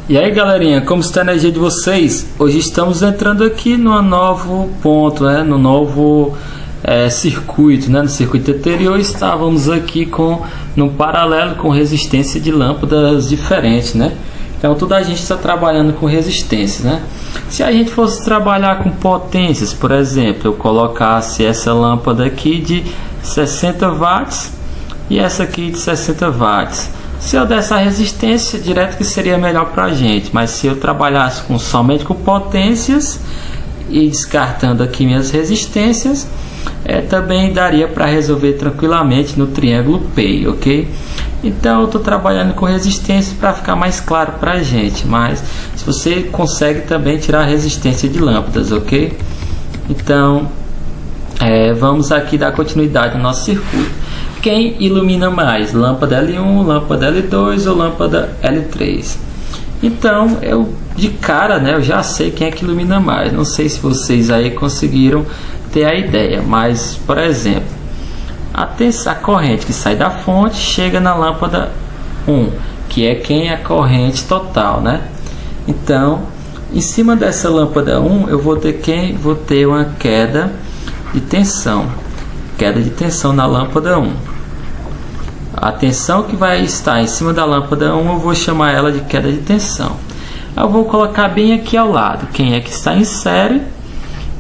E aí galerinha, como está a energia de vocês? Hoje estamos entrando aqui no novo ponto, no novo circuito, no circuito anterior estávamos aqui no paralelo com resistência de lâmpadas diferentes, Então toda a gente está trabalhando com resistência, Se a gente fosse trabalhar com potências, por exemplo, eu colocasse essa lâmpada aqui de 60 watts e essa aqui de 60 watts. Se eu desse a resistência, direto que seria melhor para a gente, mas se eu trabalhasse somente com potências e descartando aqui minhas resistências, também daria para resolver tranquilamente no triângulo P, ok? Então eu estou trabalhando com resistência para ficar mais claro para a gente, mas se você consegue também tirar a resistência de lâmpadas, ok? Então vamos aqui dar continuidade no nosso circuito. Quem ilumina mais? Lâmpada L1, lâmpada L2 ou lâmpada L3? Então, eu de cara, eu já sei quem é que ilumina mais. Não sei se vocês aí conseguiram ter a ideia, mas, por exemplo, a corrente que sai da fonte chega na lâmpada 1, que é quem é a corrente total, Então, em cima dessa lâmpada 1, eu vou ter uma queda de tensão. Queda de tensão na lâmpada 1. A tensão que vai estar em cima da lâmpada 1, eu vou chamar ela de queda de tensão. Eu vou colocar bem aqui ao lado quem é que está em série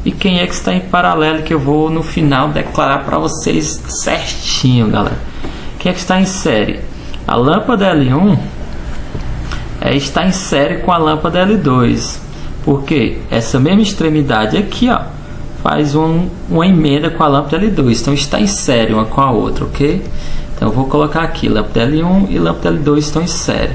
e quem é que está em paralelo, que eu vou no final declarar para vocês certinho, galera. Quem é que está em série? A lâmpada L1 está em série com a lâmpada L2, porque essa mesma extremidade aqui, faz uma emenda com a lâmpada L2, então está em série uma com a outra, ok? Então eu vou colocar aqui, lâmpada L1 e lâmpada L2 estão em série.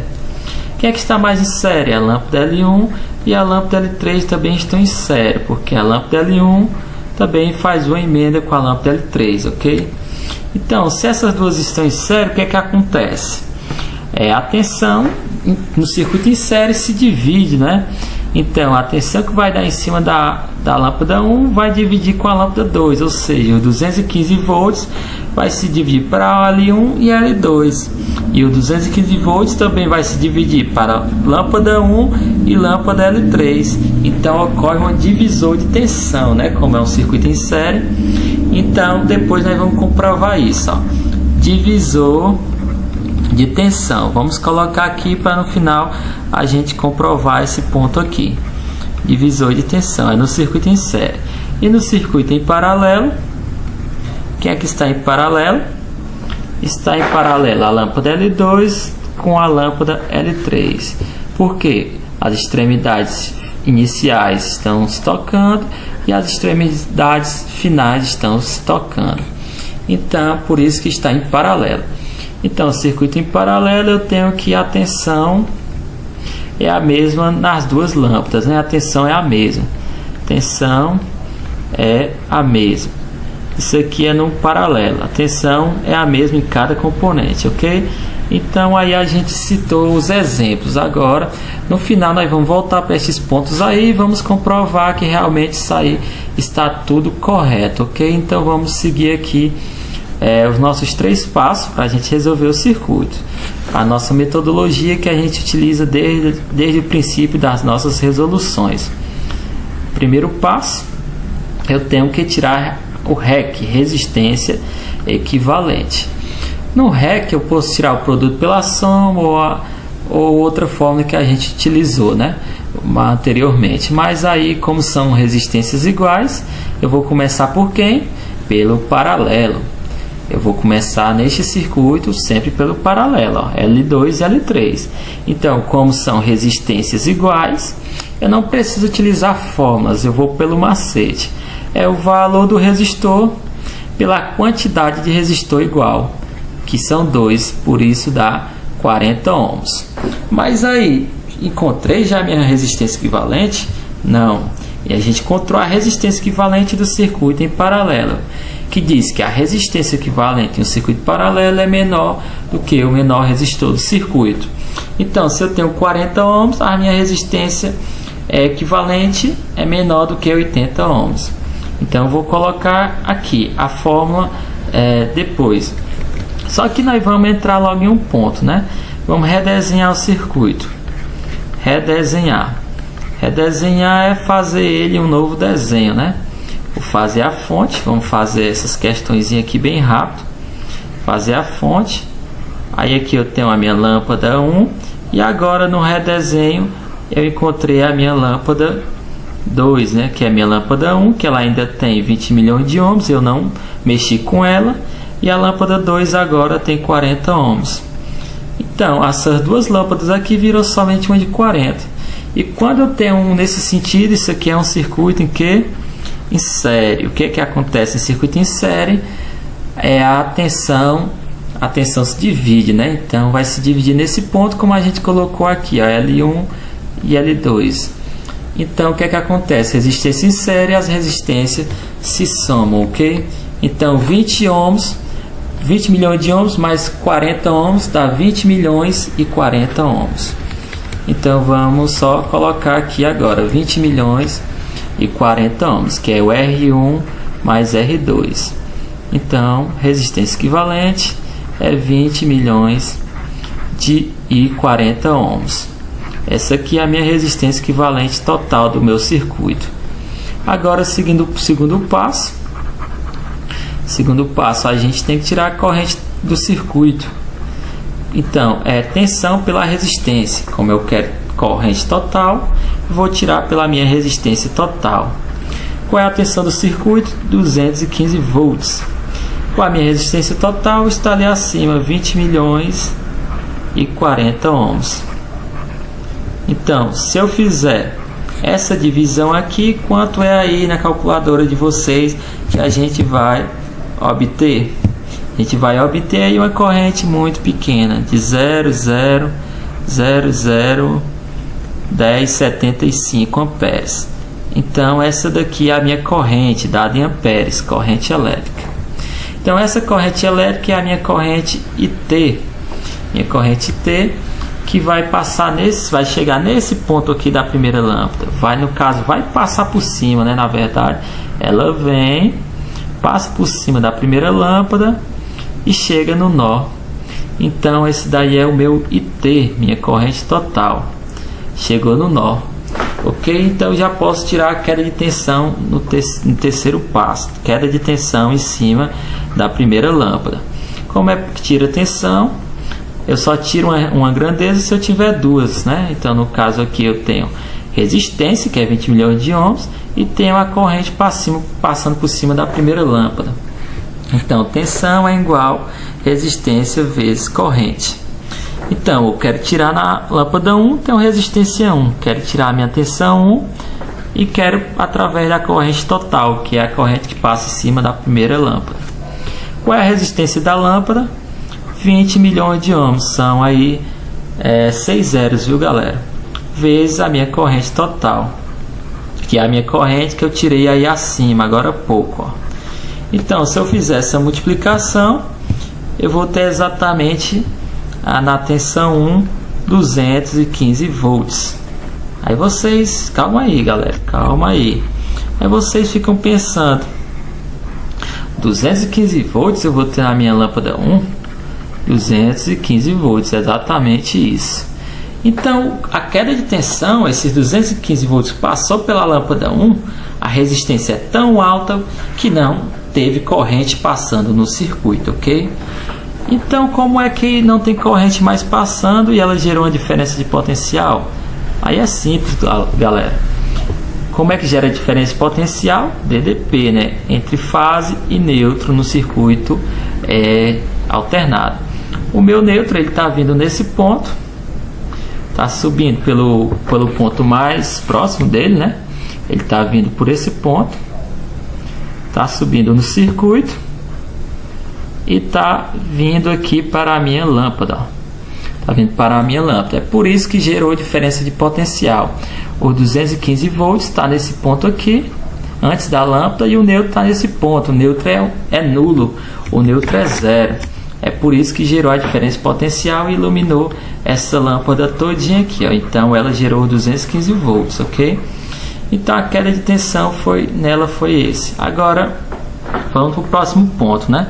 Quem é que está mais em série? A lâmpada L1 e a lâmpada L3 também estão em série, porque a lâmpada L1 também faz uma emenda com a lâmpada L3, ok? Então, se essas duas estão em série, o que é que acontece? A tensão no circuito em série se divide, Então, a tensão que vai dar em cima da lâmpada 1 vai dividir com a lâmpada 2, ou seja, os 215 volts vai se dividir para a L1 e a L2. E o 215 volts também vai se dividir para lâmpada 1 e lâmpada L3. Então, ocorre um divisor de tensão, Como é um circuito em série. Então, depois nós vamos comprovar isso, Divisor de tensão. Vamos colocar aqui para no final a gente comprovar esse ponto aqui. Divisor de tensão no circuito em série. E no circuito em paralelo, quem é que está em paralelo? Está em paralelo a lâmpada L2 com a lâmpada L3. Por quê? As extremidades iniciais estão se tocando e as extremidades finais estão se tocando. Então, por isso que está em paralelo. Então, circuito em paralelo, eu tenho que a tensão é a mesma nas duas lâmpadas, A tensão é a mesma. Tensão é a mesma. Isso aqui é no paralelo. A tensão é a mesma em cada componente, ok? Então, aí a gente citou os exemplos. Agora, no final, nós vamos voltar para esses pontos aí e vamos comprovar que realmente isso aí está tudo correto, ok? Então, vamos seguir aqui os nossos 3 passos para a gente resolver o circuito. A nossa metodologia que a gente utiliza desde o princípio das nossas resoluções. Primeiro passo, eu tenho que tirar o REC, resistência equivalente. No REC eu posso tirar o produto pela soma ou outra fórmula que a gente utilizou, anteriormente. Mas aí, como são resistências iguais, eu vou começar por quem? Pelo paralelo. Eu vou começar neste circuito sempre pelo paralelo, L2 e L3. Então, como são resistências iguais, eu não preciso utilizar fórmulas, eu vou pelo macete. É o valor do resistor pela quantidade de resistor igual, que são 2, por isso dá 40 ohms. Mas aí, encontrei já a minha resistência equivalente? Não. E a gente encontrou a resistência equivalente do circuito em paralelo, que diz que a resistência equivalente em um circuito paralelo é menor do que o menor resistor do circuito. Então, se eu tenho 40 ohms, a minha resistência equivalente é menor do que 80 ohms. Então, eu vou colocar aqui a fórmula depois. Só que nós vamos entrar logo em um ponto, Vamos redesenhar o circuito. redesenhar. Redesenhar é fazer ele um novo desenho, né? Vou fazer a fonte, vamos fazer essas questões aqui bem rápido. Fazer a fonte. Aí aqui eu tenho a minha lâmpada 1 e agora no redesenho eu encontrei a minha lâmpada 2, né? Que é a minha lâmpada 1, que ela ainda tem 20 milhões de ohms, eu não mexi com ela. E a lâmpada 2 agora tem 40 ohms. Então, essas duas lâmpadas aqui viram somente uma de 40. E quando eu tenho um nesse sentido, isso aqui é um circuito em que? Em série. O que que acontece em circuito em série? É a tensão se divide, né? Então, vai se dividir nesse ponto, como a gente colocou aqui, a L1 e L2. Então, o que que acontece? Resistência em série, as resistências se somam, ok? Então, 20 ohms, 20 milhões de ohms mais 40 ohms dá 20 milhões e 40 ohms. Então, vamos só colocar aqui agora 20 milhões e 40 ohms, que é o R1 mais R2. Então, resistência equivalente é 20 milhões e 40 ohms. Essa aqui é a minha resistência equivalente total do meu circuito. Agora, seguindo o segundo passo. Segundo passo, a gente tem que tirar a corrente do circuito. Então, é tensão pela resistência. Como eu quero corrente total, vou tirar pela minha resistência total. Qual é a tensão do circuito? 215 volts. Com a minha resistência total, está ali acima, 20 milhões e 40 ohms. Então, se eu fizer essa divisão aqui, quanto é aí na calculadora de vocês que a gente vai obter? A gente vai obter aí uma corrente muito pequena, de 0,001075 amperes. Então, essa daqui é a minha corrente, dada em amperes, corrente elétrica. Então, essa corrente elétrica é a minha corrente IT. Minha corrente IT que vai passar vai chegar nesse ponto aqui da primeira lâmpada. No caso, vai passar por cima, né? Na verdade, ela vem, passa por cima da primeira lâmpada e chega no nó. Então, esse daí é o meu IT, minha corrente total. Chegou no nó. Ok? Então, já posso tirar a queda de tensão no terceiro passo. Queda de tensão em cima da primeira lâmpada. Como é que tira a tensão? Eu só tiro uma grandeza se eu tiver duas, né? Então, no caso aqui, eu tenho resistência, que é 20 milhões de ohms, e tenho a corrente passando por cima da primeira lâmpada. Então, tensão é igual resistência vezes corrente. Então, eu quero tirar na lâmpada 1, tenho resistência 1. Quero tirar a minha tensão 1 e quero através da corrente total, que é a corrente que passa em cima da primeira lâmpada. Qual é a resistência da lâmpada? 20 milhões de ohms. São aí 6 zeros, viu, galera? Vezes a minha corrente total, que é a minha corrente que eu tirei aí acima, agora há pouco, ó. Então, se eu fizer essa multiplicação, eu vou ter exatamente na tensão 1, 215 volts. Aí vocês, calma aí, galera, calma aí. Aí vocês ficam pensando, 215 volts eu vou ter na minha lâmpada 1? 215 volts, exatamente isso. Então, a queda de tensão, esses 215 volts passou pela lâmpada 1, a resistência é tão alta que não teve corrente passando no circuito, ok? Então, como é que não tem corrente mais passando e ela gerou uma diferença de potencial? Aí é simples, galera. Como é que gera diferença de potencial? DDP, né? Entre fase e neutro no circuito alternado. O meu neutro ele está vindo nesse ponto, está subindo pelo ponto mais próximo dele, né? Ele está vindo por esse ponto, está subindo no circuito e está vindo aqui para a minha lâmpada. Está vindo para a minha lâmpada. É por isso que gerou diferença de potencial. O 215 volts está nesse ponto aqui, antes da lâmpada, e o neutro está nesse ponto. O neutro é nulo, o neutro é zero. É por isso que gerou a diferença de potencial e iluminou essa lâmpada todinha aqui, ó. Então ela gerou 215 volts, ok? Então a queda de tensão nela foi esse. Agora vamos para o próximo ponto, né?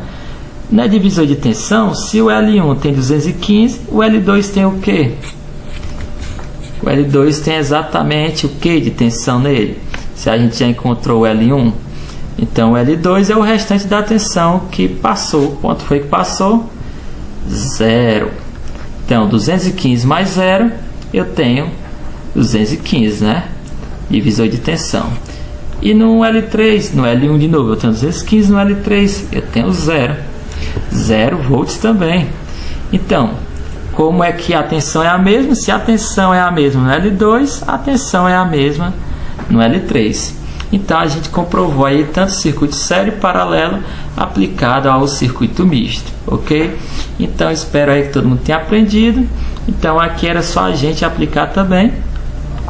Na divisão de tensão, se o L1 tem 215, o L2 tem o quê? O L2 tem exatamente o que de tensão nele? Se a gente já encontrou o L1, então o L2 é o restante da tensão que passou. Quanto foi que passou? 0. Então 215 mais 0, eu tenho 215, né? Divisor de tensão. E no L3, no L1 de novo, eu tenho 215, no L3 eu tenho 0. 0 volts também. Então, como é que a tensão é a mesma? Se a tensão é a mesma no L2, a tensão é a mesma no L3. Então a gente comprovou aí tanto o circuito sério e paralelo aplicado ao circuito misto, ok? Então espero aí que todo mundo tenha aprendido. Então aqui era só a gente aplicar também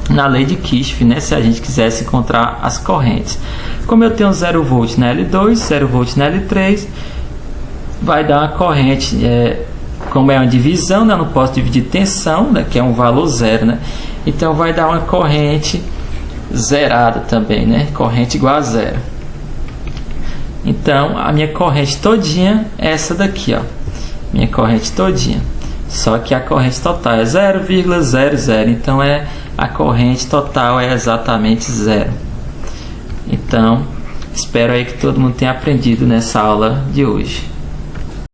na lei de Kirchhoff, né? Se a gente quisesse encontrar as correntes. Como eu tenho 0 volt na L2, 0 volt na L3, vai dar uma corrente, como é uma divisão, né? Eu não posso dividir tensão, né? Que é um valor zero, né? Então vai dar uma corrente zerada também, né? Corrente igual a zero. Então a minha corrente todinha é essa daqui, ó. Minha corrente todinha. Só que a corrente total é 0,00. Então a corrente total é exatamente zero. Então espero aí que todo mundo tenha aprendido nessa aula de hoje.